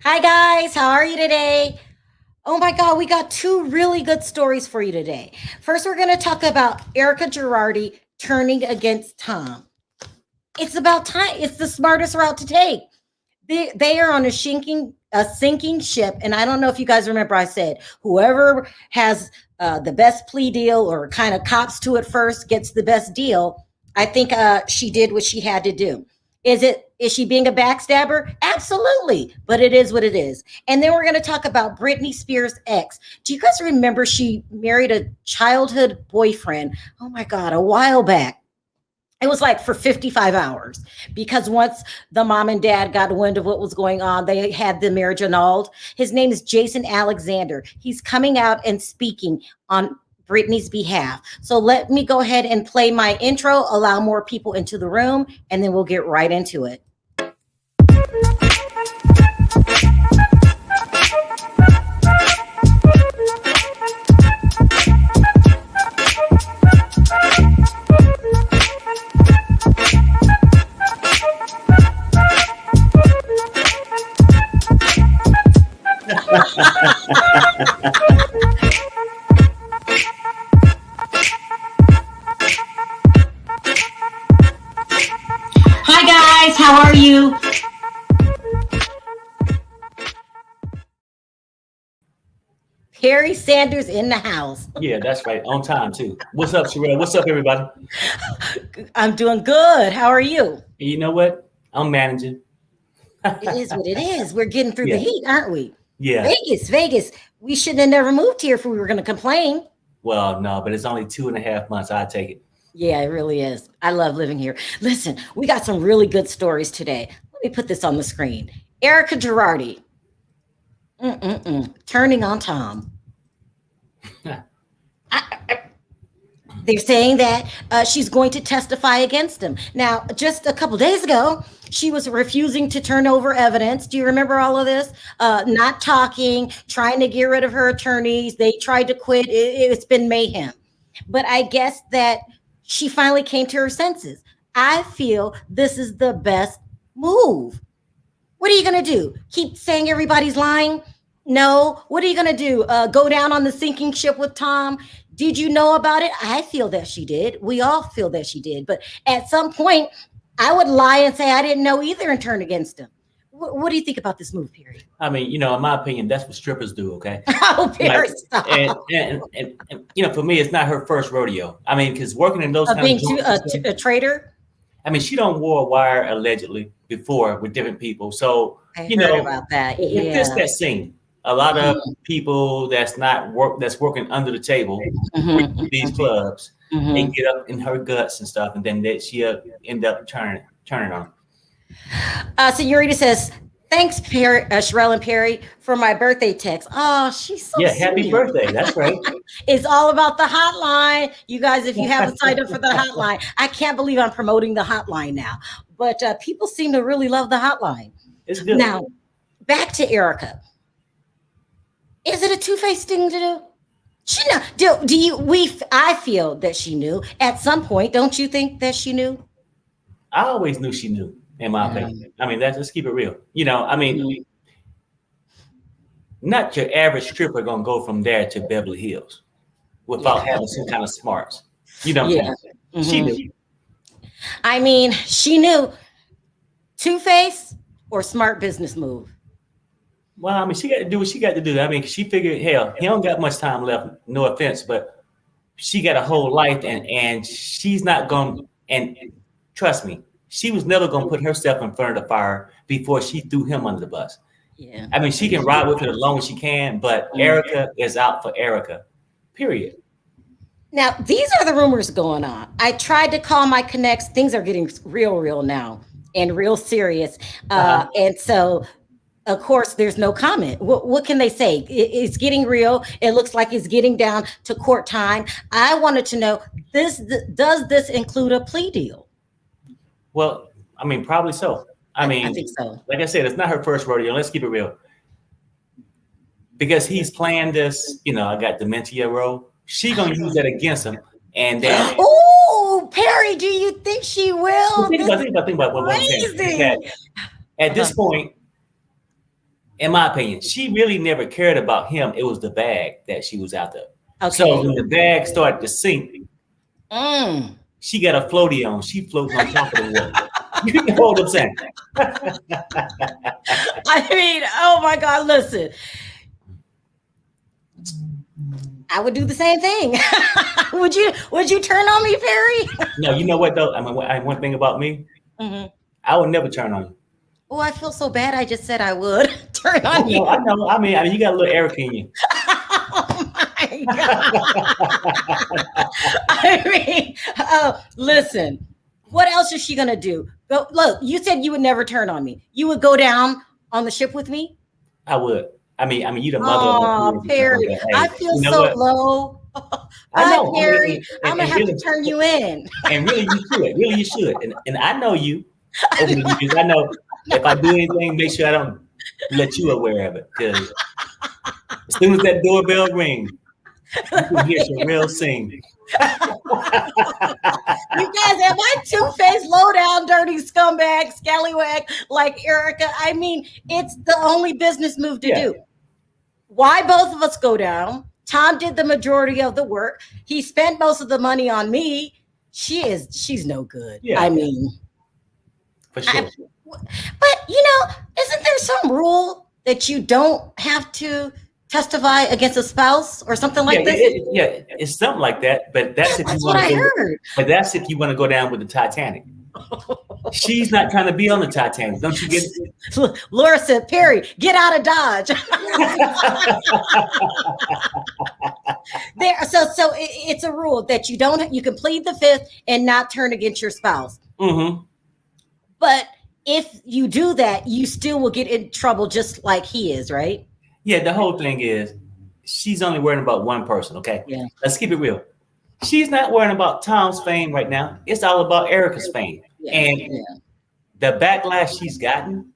Hi, guys. How are you today? Oh my God, we got two really good stories for you today. First, we're going to talk about Erika Girardi turning against Tom. It's about time. It's the smartest route to take. They are on a sinking ship, and I don't know if you guys remember. I said whoever has the best plea deal or kind of cops to it first gets the best deal. I think she did what she had to do. Is she being a backstabber? Absolutely, but it is what it is. And then we're going to talk about Britney Spears' ex. Do you guys remember she married a childhood boyfriend? Oh my God, a while back. It was like for 55 hours because once the mom and dad got wind of what was going on, they had the marriage annulled. His name is Jason Alexander. He's coming out and speaking on Britney's behalf. So let me go ahead and play my intro, allow more people into the room, and then we'll get right into it. Hi, guys. How are you? Harry Sanders in the house. Yeah, that's right. On time too. What's up, Sharrell? What's up, everybody? I'm doing good. How are you? And you know what? I'm managing. It is what it is. We're getting through the Yeah, heat, aren't we? yeah. Vegas, Vegas. We should have never moved here if we were going to complain. Well, no, but it's only 2.5 months. I take it. Yeah, it really is. I love living here. Listen, we got some really good stories today. Let me put this on the screen. Erica Girardi, turning on Tom. They're saying that she's going to testify against him. Now, just a couple days ago, she was refusing to turn over evidence. Do you remember all of this? Not talking, trying to get rid of her attorneys. They tried to quit. It's been mayhem. But I guess that she finally came to her senses. I feel this is the best move. What are you going to do? Keep saying everybody's lying? No. What are you going to do? Go down on the sinking ship with Tom? Did you know about it? I feel that she did. We all feel that she did. But at some point, I would lie and say I didn't know either and turn against him. What do you think about this move, Perry? I mean, in my opinion, that's what strippers do. Okay, Oh, like, Perry, and stop. for me, it's not her first rodeo. I mean, because working in those Of kind of being joints and stuff. a traitor? I mean, she don't wore a wire allegedly before with different people. So I you heard know, about that. it fits Yeah. that scene. A lot of Hmm. people that's working under the table Hmm. with these clubs, they Hmm. get up in her guts and stuff, and then she'll end up turning on 'em. Senorita says, thanks, Perry, Sherelle and Perry, for my birthday text. Oh, she's so Yeah, happy sweet. birthday. That's right. It's all about the hotline. You guys, if you haven't signed up for the hotline, I can't believe I'm promoting the hotline now. But people seem to really love the hotline. It's good. Now, back to Erica. Is it a two-faced thing to do? She know. Do you? I feel that she knew at some point. Don't you think that she knew? I always knew she knew, in my Yeah. opinion. I mean, let's keep it real. I mean, Mhm. not your average stripper gonna go from there to Beverly Hills Yeah. without having some kind of smarts. You know what I'm Yeah. saying? She Hmm. knew. I mean, she knew two-face or smart business move. Well, I mean, she got to do what she got to do. I mean, she figured, hell, he don't got much time left. No offense, but she got a whole life, and she's not going. And trust me, she was never going to put herself in front of the fire before she threw him under the bus. Yeah. I mean, she can ride with it as long as she can, but Mhm. Erica is out for Erica. Period. Now, these are the rumors going on. I tried to call my connects. Things are getting real now and real serious. Uh-huh. And so, of course, there's no comment. What can they say? It's getting real. It looks like it's getting down to court time. I wanted to know this. Does this include a plea deal? Well, I mean, probably so. I I mean, think so. like I said, it's not her first rodeo. Let's keep it real. Because he's playing this, I got dementia role. She gonna use that against him, and then Oh, Perry, do you think she but will? think This about is think about think about what I'm saying is crazy. that at Uh-huh. this point, in my opinion, she really never cared about him. It was the bag that she was after. Okay. So when the bag started to sink, she got a floaty on. She floating on top of the water. You know what I'm saying? I mean, oh my God, listen. I would do the same thing. Would you turn on me, Perry? No, you know what though? I mean, one thing about me, I would never turn on you. Oh, I feel so bad. I just said I would turn on you. I know. I mean, you got a little Erika in you. Oh my God. I mean, listen, what else is she going to do? Go, look, you said you would never turn on me. You would go down on the ship with me? I would. I mean, you the mother of my kids. Perry, Hey, I feel you know so what? low. I know. Perry, I'm going to have really, to turn you in. And really, you should. Really, you should. And I know you over the years. I know if I do anything, make sure I don't let you aware of it. Because as soon as that doorbell rings, you can hear Sharrell sing. You guys, am I two-faced, low-down, dirty scumbag, scallywag like Erika? I mean, it's the only business move to do. Why both of us go down? Tom did the majority of the work. He spent most of the money on me. She's no good. Yeah, I mean, for sure. But isn't there some rule that you don't have to testify against a spouse or something like this? It's something like that. But that's if you what want I to. heard. But that's if you want to go down with the Titanic. She's not trying to be on the Titanic. Don't you get it? Laura said, Perry, get out of Dodge. So it's a rule that you can plead the fifth and not turn against your spouse. Mm-hmm. But if you do that, you still will get in trouble just like he is, right? Yeah, the whole thing is she's only worrying about one person, okay? Yeah. Let's keep it real. She's not worrying about Tom's fame right now. It's all about Erika's fame. Yeah. And the backlash she's gotten,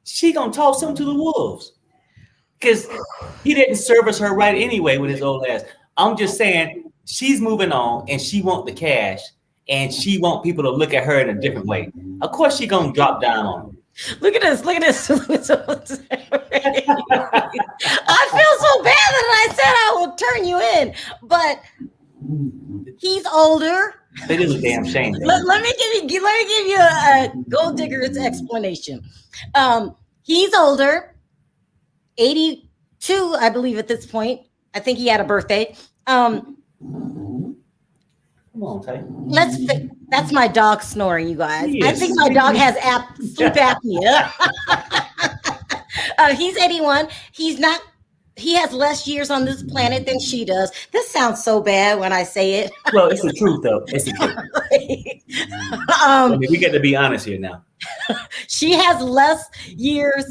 she gonna toss him to the wolves. Because he didn't service her right anyway with his old ass. I'm just saying she's moving on and she want the cash and she want people to look at her in a different way. Of course she gonna drop down on him. Look at this. I feel so bad that I said I would turn you in, but he's older. It is a damn shame. Let me give you a gold digger's explanation. He's older, 82, I believe at this point. I think he had a birthday. Come on, Tay. That's my dog snoring, you guys. I think my dog has sleep apnea. He's 81. He has less years on this planet than she does. This sounds so bad when I say it. Well, it's the truth, though. It's the truth. We got to be honest here now. She has less years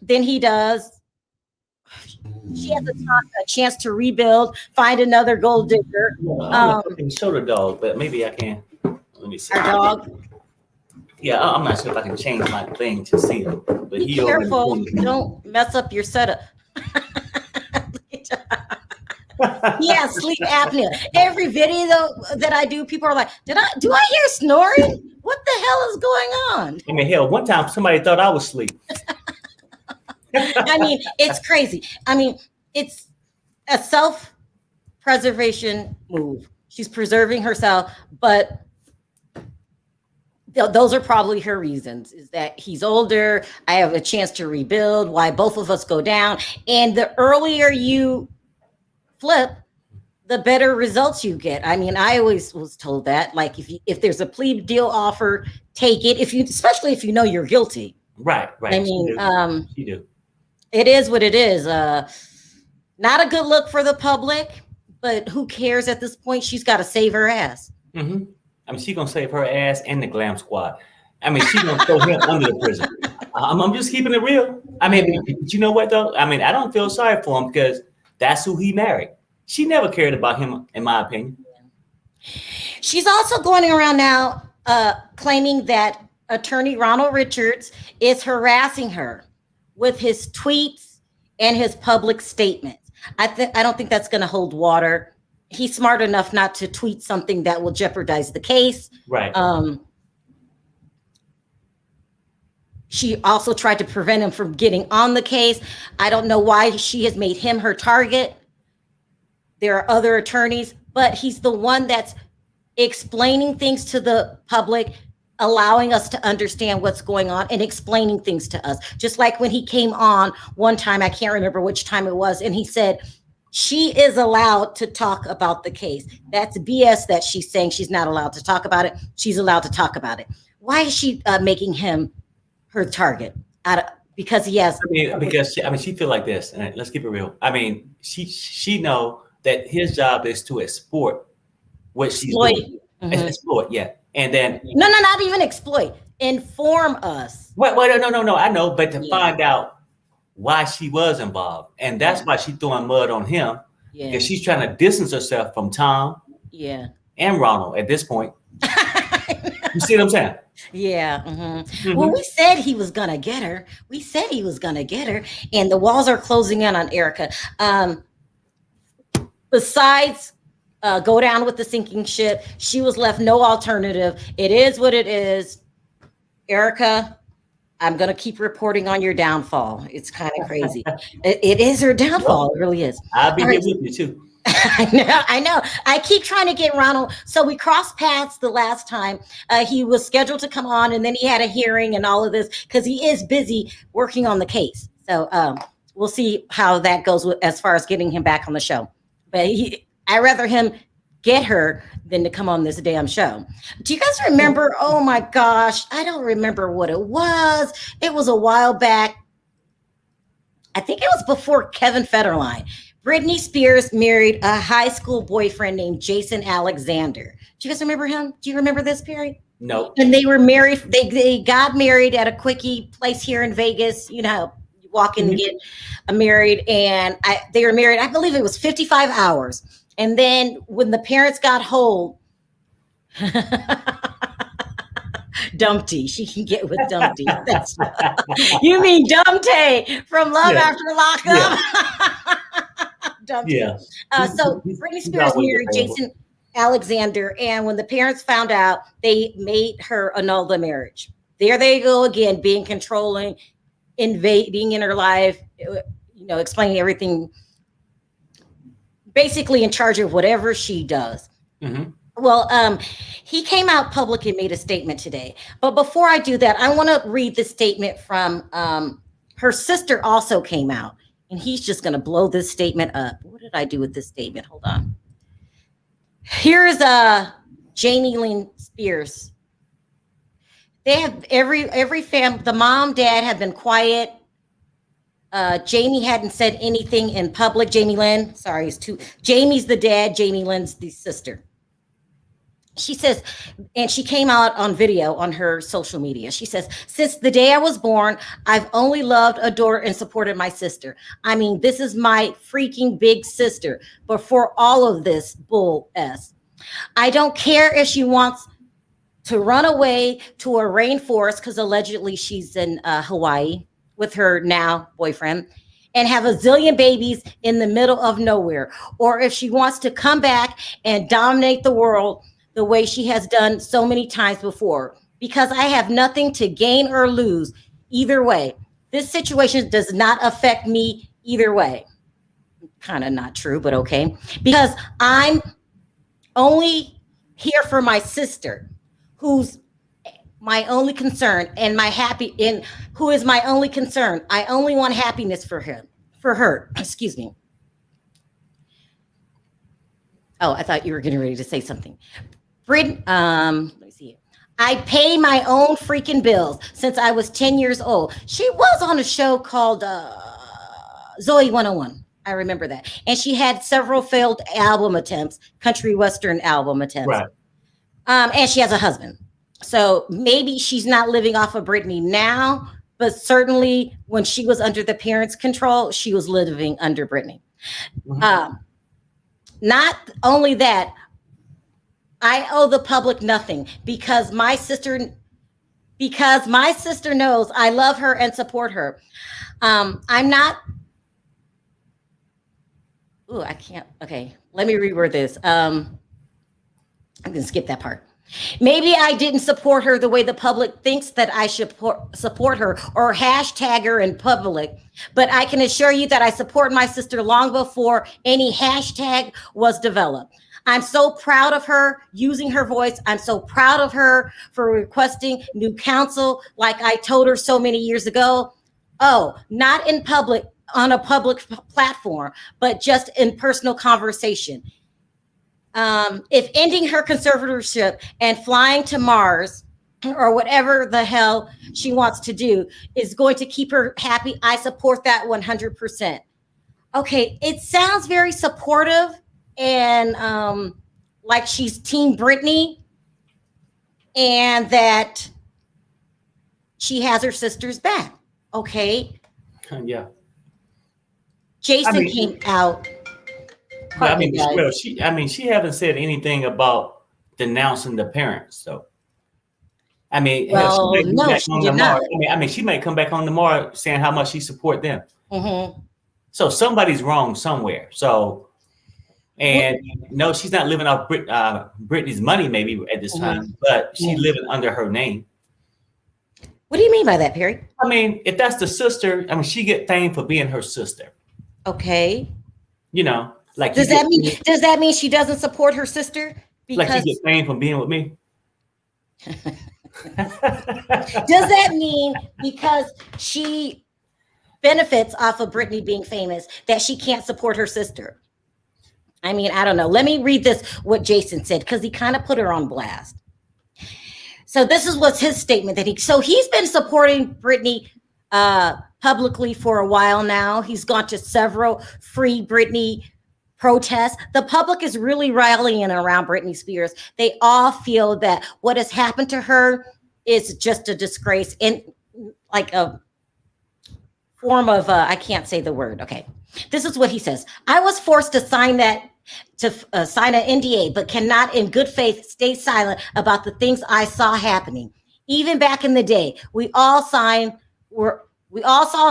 than he does. She has a chance to rebuild, find another gold digger. I'm not show the dog, but maybe I can. Let me see. Our dog. Yeah, I'm not sure if I can change my thing to see him. But be careful, don't mess up your setup. He has sleep apnea. Every video that I do, people are like, do I hear snoring? What the hell is going on? I mean, hell, one time somebody thought I was asleep. I mean, it's crazy. I mean, it's a self-preservation move. She's preserving herself, but those are probably her reasons, is that he's older. I have a chance to rebuild, why both of us go down. And the earlier you flip, the better results you get. I mean, I always was told that, like, if there's a plea deal offer, take it. Especially if you know you're guilty. Right. I mean, you do. It is what it is. Not a good look for the public, but who cares at this point? She's got to save her ass. Mm-hmm. I mean, she's going to save her ass and the glam squad. I mean, she's going to throw him under the prison. I'm just keeping it real. I mean, but you know what, though? I mean, I don't feel sorry for him because that's who he married. She never cared about him, in my opinion. She's also going around now claiming that attorney Ronald Richards is harassing her with his tweets and his public statements. I don't think that's going to hold water. He's smart enough not to tweet something that will jeopardize the case. Right. She also tried to prevent him from getting on the case. I don't know why she has made him her target. There are other attorneys, but he's the one that's explaining things to the public, allowing us to understand what's going on and explaining things to us. Just like when he came on one time, I can't remember which time it was, and he said, she is allowed to talk about the case. That's BS that she's saying she's not allowed to talk about it. She's allowed to talk about it. Why is she making him her target? Because he has. She feel like this, and let's keep it real. I mean, she know that his job is to exploit what she's doing. Mm-hmm. Exploit, yeah. And then no, not even exploit. Inform us. No. I know, but to find out why she was involved, and that's why she's throwing mud on him. Yeah. Because she's trying to distance herself from Tom. Yeah. And Ronald at this point. You see what I'm saying? Yeah. Mm-hmm. Mm-hmm. Well, we said he was gonna get her. And the walls are closing in on Erika. Besides go down with the sinking ship, she was left no alternative. It is what it is. Erika, I'm going to keep reporting on your downfall. It's kind of crazy. It is her downfall. It really is. I'll be here with you too. I know. I keep trying to get Ronald. So we crossed paths the last time. He was scheduled to come on, and then he had a hearing and all of this because he is busy working on the case. So we'll see how that goes as far as getting him back on the show. But I'd rather him get her than to come on this damn show. Do you guys remember? Oh my gosh, I don't remember what it was. It was a while back. I think it was before Kevin Federline. Britney Spears married a high school boyfriend named Jason Alexander. Do you guys remember him? Do you remember this, Perry? No. And they were married. They got married at a quickie place here in Vegas. You know, you walk in and get married, and they were married. I believe it was 55 hours. And then when the parents got hold, Dumpty, she can get with Dumpty. That's you mean Dumpty from Love After Lockup? Yeah. Dumpty. Yeah. So Britney Spears married Jason Alexander, and when the parents found out, they made her annul the marriage. There they go again, being controlling, invading in her life, explaining everything. Basically in charge of whatever she does. Mm-hmm. Well, he came out public and made a statement today. But before I do that, I want to read the statement from her sister also came out. And he's just going to blow this statement up. What did I do with this statement? Hold on. Here's Jamie Lynn Spears. They have every family, the mom, dad have been quiet. Jamie hadn't said anything in public. Jamie Lynn, sorry, it's two. Jamie's the dad. Jamie Lynn's the sister. She says, and she came out on video on her social media. She says, since the day I was born, I've only loved, adored, and supported my sister. I mean, this is my freaking big sister. But for all of this bull S, I don't care if she wants to run away to a rainforest because allegedly she's in Hawaii with her now boyfriend and have a zillion babies in the middle of nowhere. Or if she wants to come back and dominate the world the way she has done so many times before, because I have nothing to gain or lose either way. This situation does not affect me either way. Kind of not true, but okay. Because I'm only here for my sister, who's my only concern, and who is my only concern. I only want happiness for her. Excuse me. Oh, I thought you were getting ready to say something. Let me see. I pay my own freaking bills since I was 10 years old. She was on a show called Zoe 101. I remember that. And she had several failed album attempts, country western album attempts. Right. And she has a husband. So maybe she's not living off of Britney now, but certainly when she was under the parents' control, she was living under Britney. Mm-hmm. Not only that, I owe the public nothing because my sister knows I love her and support her. I'm not. Ooh, I can't. Okay, let me reword this. I'm going to skip that part. Maybe I didn't support her the way the public thinks that I should support her or hashtag her in public. But I can assure you that I support my sister long before any hashtag was developed. I'm so proud of her using her voice. I'm so proud of her for requesting new counsel, like I told her so many years ago. Oh, not in public, on a public platform, but just in personal conversation. If ending her conservatorship and flying to Mars or whatever the hell she wants to do is going to keep her happy, I support that 100%. Okay, it sounds very supportive and like she's Team Britney and that she has her sister's back. Okay. Yeah. Jason came out. Yeah, well, she haven't said anything about denouncing the parents. So, Well, no, she did not. She might come back on tomorrow saying how much she support them. Mm-hmm. So somebody's wrong somewhere. So, and no, she's not living off Britney's money maybe at this time, but she's living under her name. What do you mean by that, Perry? If that's the sister, she get fame for being her sister. Okay. Like does that mean she doesn't support her sister? Because like you get fame from being with me? Does that mean because she benefits off of Britney being famous that she can't support her sister? I don't know. Let me read this, what Jason said, because he kind of put her on blast. So this is what's his statement so he's been supporting Britney publicly for a while now. He's gone to several free Britney protests. The public is really rallying around Britney Spears. They all feel that what has happened to her is just a disgrace and like a form of I can't say the word. Okay. This is what he says. I was forced to sign an NDA, but cannot in good faith stay silent about the things I saw happening. Even back in the day, we all saw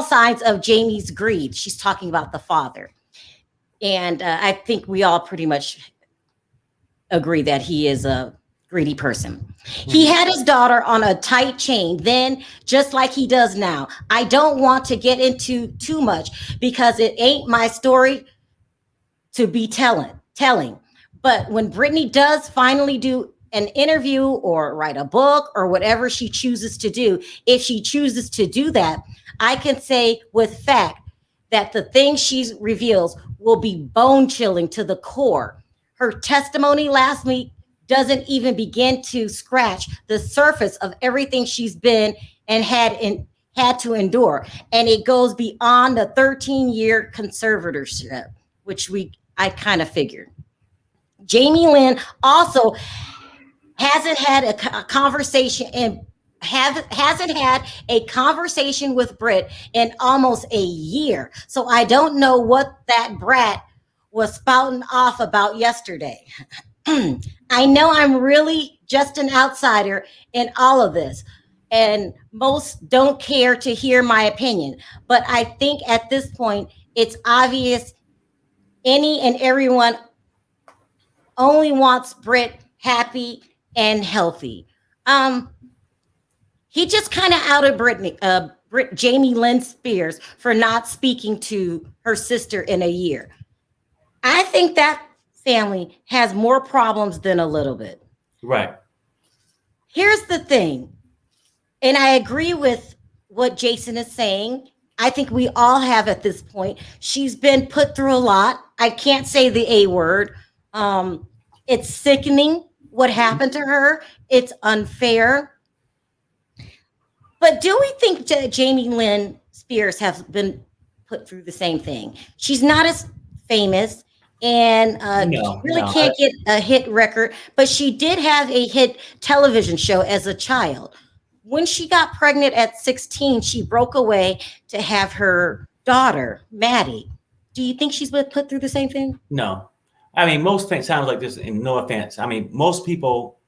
signs of Jamie's greed. She's talking about the father. And I think we all pretty much agree that he is a greedy person. He had his daughter on a tight chain then, just like he does now. I don't want to get into too much because it ain't my story to be telling. But when Britney does finally do an interview or write a book or whatever she chooses to do, if she chooses to do that, I can say with fact that the things she reveals will be bone chilling to the core. Her testimony last week doesn't even begin to scratch the surface of everything she's been and had to endure. And it goes beyond the 13-year conservatorship, which I kind of figured. Jamie Lynn also hasn't had a conversation with Britt in almost a year. So I don't know what that brat was spouting off about yesterday. I know I'm really just an outsider in all of this, and most don't care to hear my opinion. But I think at this point, it's obvious any and everyone only wants Britt happy and healthy. He just kind of outed Jamie Lynn Spears for not speaking to her sister in a year. I think that family has more problems than a little bit. Right. Here's the thing, and I agree with what Jason is saying. I think we all have at this point. She's been put through a lot. I can't say the A word. It's sickening what happened to her. It's unfair. But do we think Jamie Lynn Spears has been put through the same thing? She's not as famous and can't get a hit record, but she did have a hit television show as a child. When she got pregnant at 16, she broke away to have her daughter, Maddie. Do you think she's been put through the same thing? No. Most things sound like this, and no offense. Most people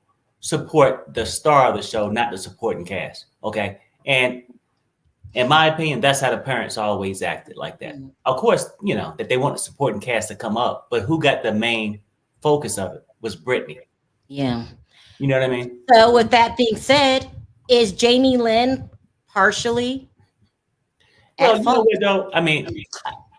support the star of the show, not the supporting cast. Okay. And in my opinion, that's how the parents always acted like that. Mm-hmm. Of course, that they want the supporting cast to come up, but who got the main focus of it was Britney. Yeah. You know what I mean? So, with that being said, is Jamie Lynn partially Well, at you know fault? what though? I mean,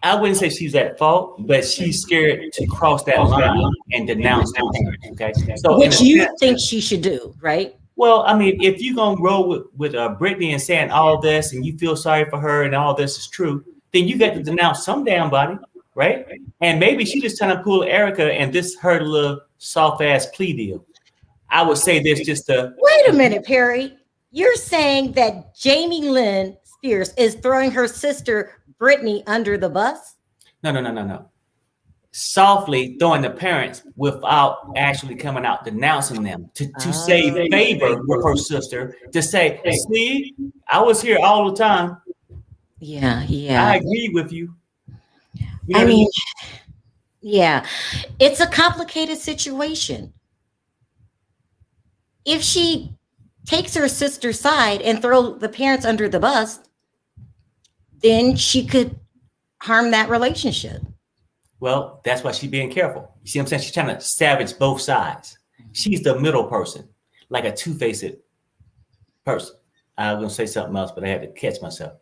I wouldn't say she's at fault, but she's scared to cross that line and denounce her parents. Okay, so in a Which you sense, think she should do, right? well, I mean, if you're gonna roll with Britney and saying all this, and you feel sorry for her, and all this is true, then you got to denounce some damn body, right? And maybe she just trying to pull Erica, and this her little soft ass plea deal. I would say this just to Wait a minute, Perry. You're saying that Jamie Lynn Spears is throwing her sister Britney under the bus? no. Softly throwing the parents without actually coming out denouncing them to save Oh. favor with her sister to say, see, I was here all the time. Yeah, I yeah. agree with you. You know I what I mean, mean? yeah, it's a complicated situation. If she takes her sister's side and throw the parents under the bus, then she could harm that relationship. Well, that's why she's being careful. You see what I'm saying? She's trying to savage both sides. She's the middle person, like a two-faced person. I was gonna say something else, but I had to catch myself.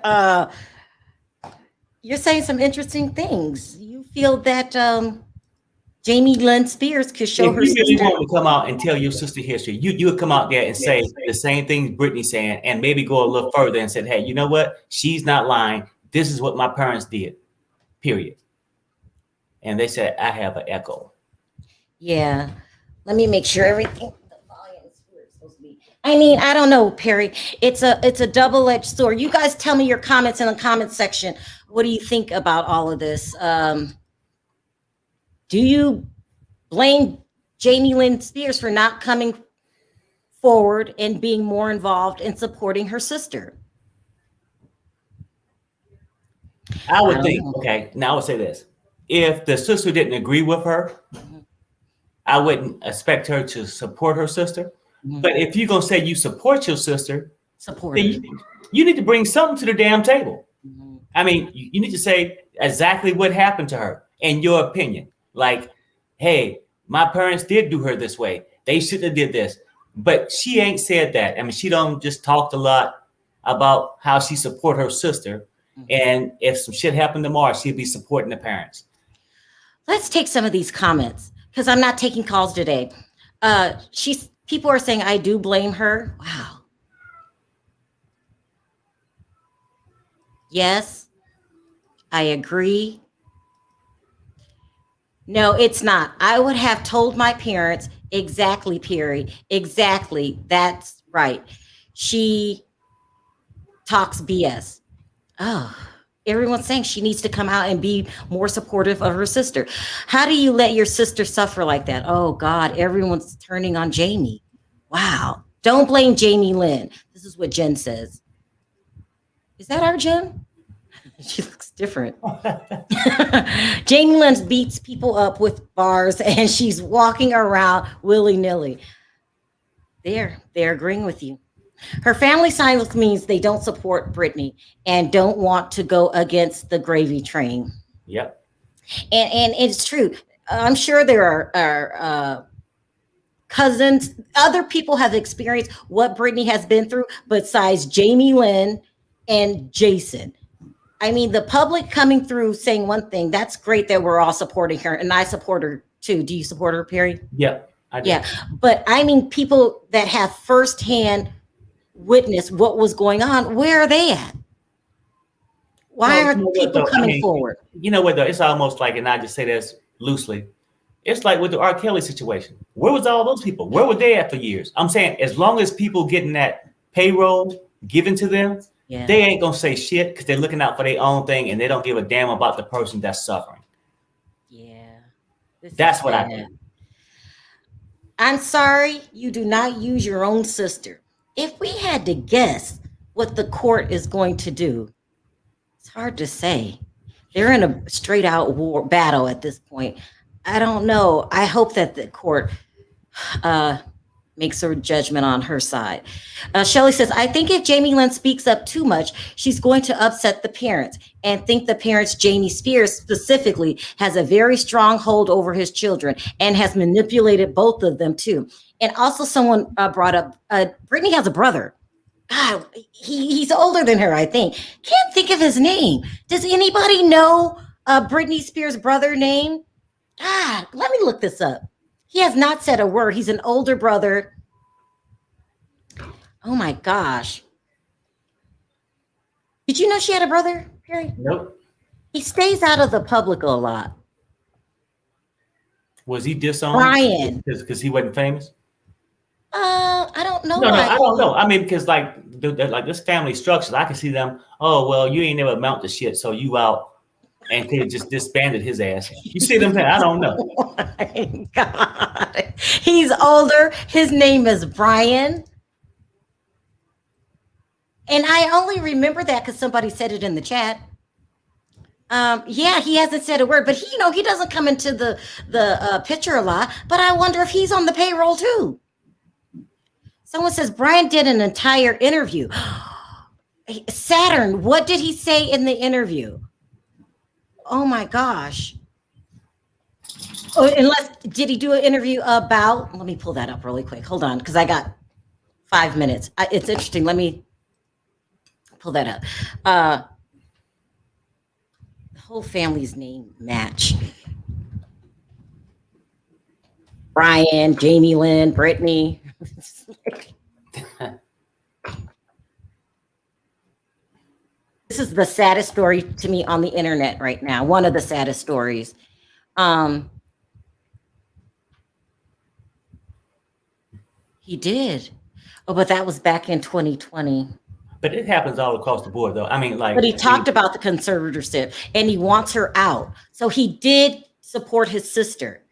uh, you're saying some interesting things. You feel that Jamie Lynn Spears could show If her you really sister. want to come out and tell your sister history, you would come out there and say the same things Brittany's saying, and maybe go a little further and said, hey, you know what? She's not lying. This is what my parents did. Period. And they said, I have an echo. Yeah. Let me make sure everything the volume is where it's supposed to be. I mean, I don't know, Perry. It's a double-edged sword. You guys tell me your comments in the comment section. What do you think about all of this? Do you blame Jamie Lynn Spears for not coming forward and being more involved in supporting her sister? I would don't think, know. okay, now I would say this. If the sister didn't agree with her, I wouldn't expect her to support her sister. But if you're going to say you support your sister, Support then her. you need to bring something to the damn table. Mhm. I mean, you need to say exactly what happened to her in your opinion. Like, hey, my parents did do her this way. They shouldn't have did this. But she ain't said that. I mean, she don't just talked a lot about how she support her sister. And if some shit happened tomorrow, she'd be supporting the parents. Let's take some of these comments because I'm not taking calls today. People are saying I do blame her. Wow. Yes, I agree. No, it's not. I would have told my parents exactly, Perry. Exactly. That's right. She talks BS. Oh, everyone's saying she needs to come out and be more supportive of her sister. How do you let your sister suffer like that? Oh, God, everyone's turning on Jamie. Wow. Don't blame Jamie Lynn. This is what Jen says. Is that our Jen? She looks different. Jamie Lynn beats people up with bars and she's walking around willy-nilly. They're agreeing with you. Her family silence means they don't support Britney and don't want to go against the gravy train. Yep. And it's true. I'm sure there are cousins, other people have experienced what Britney has been through besides Jamie Lynn and Jason. I mean, the public coming through saying one thing, that's great that we're all supporting her, and I support her too. Do you support her, Perry? Yep. I do. Yeah. But I mean, people that have firsthand witnessed what was going on, where are they at? Why aren't people coming forward? You know what, though? It's almost like, and I just say this loosely, it's like with the R. Kelly situation. Where was all those people? Where were they at for years? I'm saying as long as people getting that payroll given to them, Yeah. they ain't going to say shit because they're looking out for their own thing and they don't give a damn about the person that's suffering. Yeah. That's what I think. I'm sorry, you do not use your own sister. If we had to guess what the court is going to do, it's hard to say. They're in a straight out war battle at this point. I don't know. I hope that the court makes her judgment on her side. Shelly says, I think if Jamie Lynn speaks up too much, she's going to upset the parents and think the parents, Jamie Spears specifically, has a very strong hold over his children and has manipulated both of them too. And also someone brought up, Britney has a brother. God, he's older than her, I think. Can't think of his name. Does anybody know Britney Spears' brother name? God, let me look this up. He has not said a word. He's an older brother. Oh my gosh. Did you know she had a brother, Perry? Nope. He stays out of the public a lot. Was he disowned? Brian. Because he wasn't famous? I don't know. No, I don't know. I mean, because like this family structure, I can see them. Oh, well, you ain't never amount to shit, so you out. And could have just disbanded his ass. You see them saying? I don't know. Oh my God. He's older. His name is Brian. And I only remember that because somebody said it in the chat. Yeah, he hasn't said a word, but he doesn't come into the picture a lot. But I wonder if he's on the payroll too. Someone says Brian did an entire interview. Saturn, what did he say in the interview? Oh my gosh. Oh, did he do an interview about, let me pull that up really quick. Hold on, because I got 5 minutes. It's interesting. Let me pull that up. The whole family's name match. Brian, Jamie Lynn, Britney. This is the saddest story to me on the internet right now. One of the saddest stories. He did. Oh, but that was back in 2020. But it happens all across the board, though. I mean, like. But he talked about the conservatorship, and he wants her out. So he did support his sister.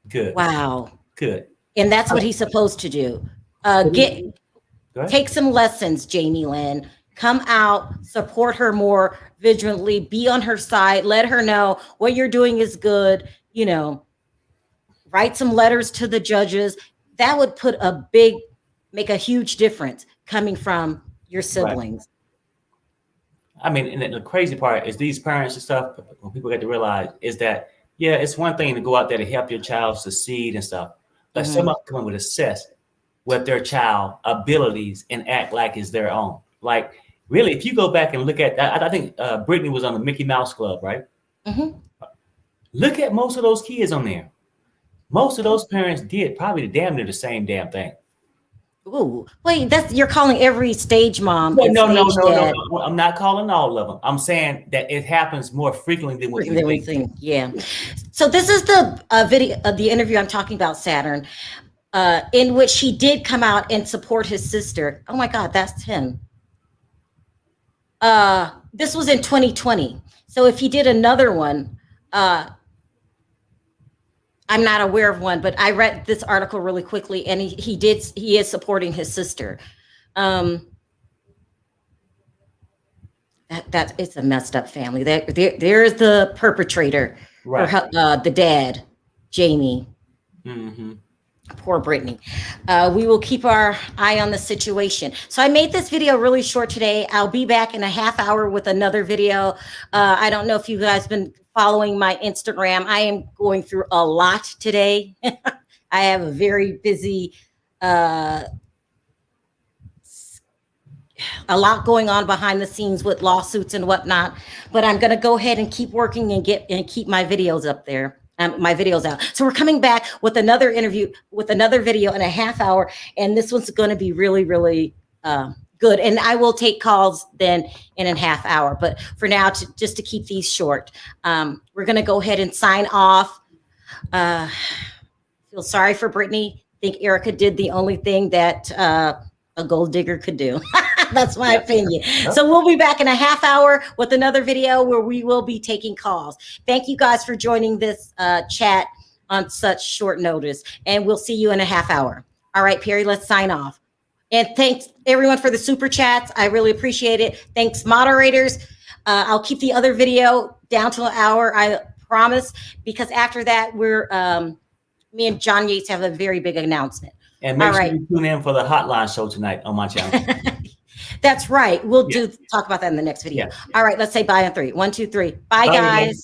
Good. Wow. Good. And that's what he's supposed to do. Take some lessons, Jamie Lynn. Come out, support her more vigilantly, be on her side, let her know what you're doing is good, write some letters to the judges. That would make a huge difference coming from your siblings. Right. I mean, and the crazy part is these parents and stuff, when people get to realize is that, yeah, it's one thing to go out there to help your child succeed and stuff, but someone come with assess with their child abilities and act like it's their own. Like, really, if you go back and look at, I think Britney was on the Mickey Mouse Club, right? Mm-hmm. Look at most of those kids on there. Most of those parents did probably damn near the same damn thing. Ooh, wait, you're calling every stage mom. No. I'm not calling all of them. I'm saying that it happens more frequently than what we think. Yeah. So this is the video of the interview I'm talking about, Saturn, in which he did come out and support his sister. Oh my God, that's him. This was in 2020. So if he did another one, I'm not aware of one, but I read this article really quickly, and he is supporting his sister. It's a messed up family. There's the perpetrator, right. The dad, Jamie. Mm-hmm. Poor Britney. We will keep our eye on the situation. So I made this video really short today. I'll be back in a half hour with another video. I don't know if you guys been following my Instagram. I am going through a lot today. I have a very busy, a lot going on behind the scenes with lawsuits and whatnot. But I'm going to go ahead and keep working and keep my videos up there. My videos out. So we're coming back with another interview, with another video in a half hour. And this one's going to be really, really good. And I will take calls then in a half hour. But for now, just to keep these short, we're going to go ahead and sign off. Feel sorry for Britney. Think Erika did the only thing that a gold digger could do. That's my opinion. So we'll be back in a half hour with another video where we will be taking calls. Thank you guys for joining this chat on such short notice. And we'll see you in a half hour. All right, Perry, let's sign off. And thanks everyone for the super chats. I really appreciate it. Thanks, moderators. I'll keep the other video down to an hour, I promise, because after that, me and John Yates have a very big announcement. And All make sure right. you tune in for the hotline show tonight on my channel. That's right. We'll talk about that in the next video. Yeah. All right, let's say bye on 3. 1, 2, 3. Bye, Bye, guys. everybody.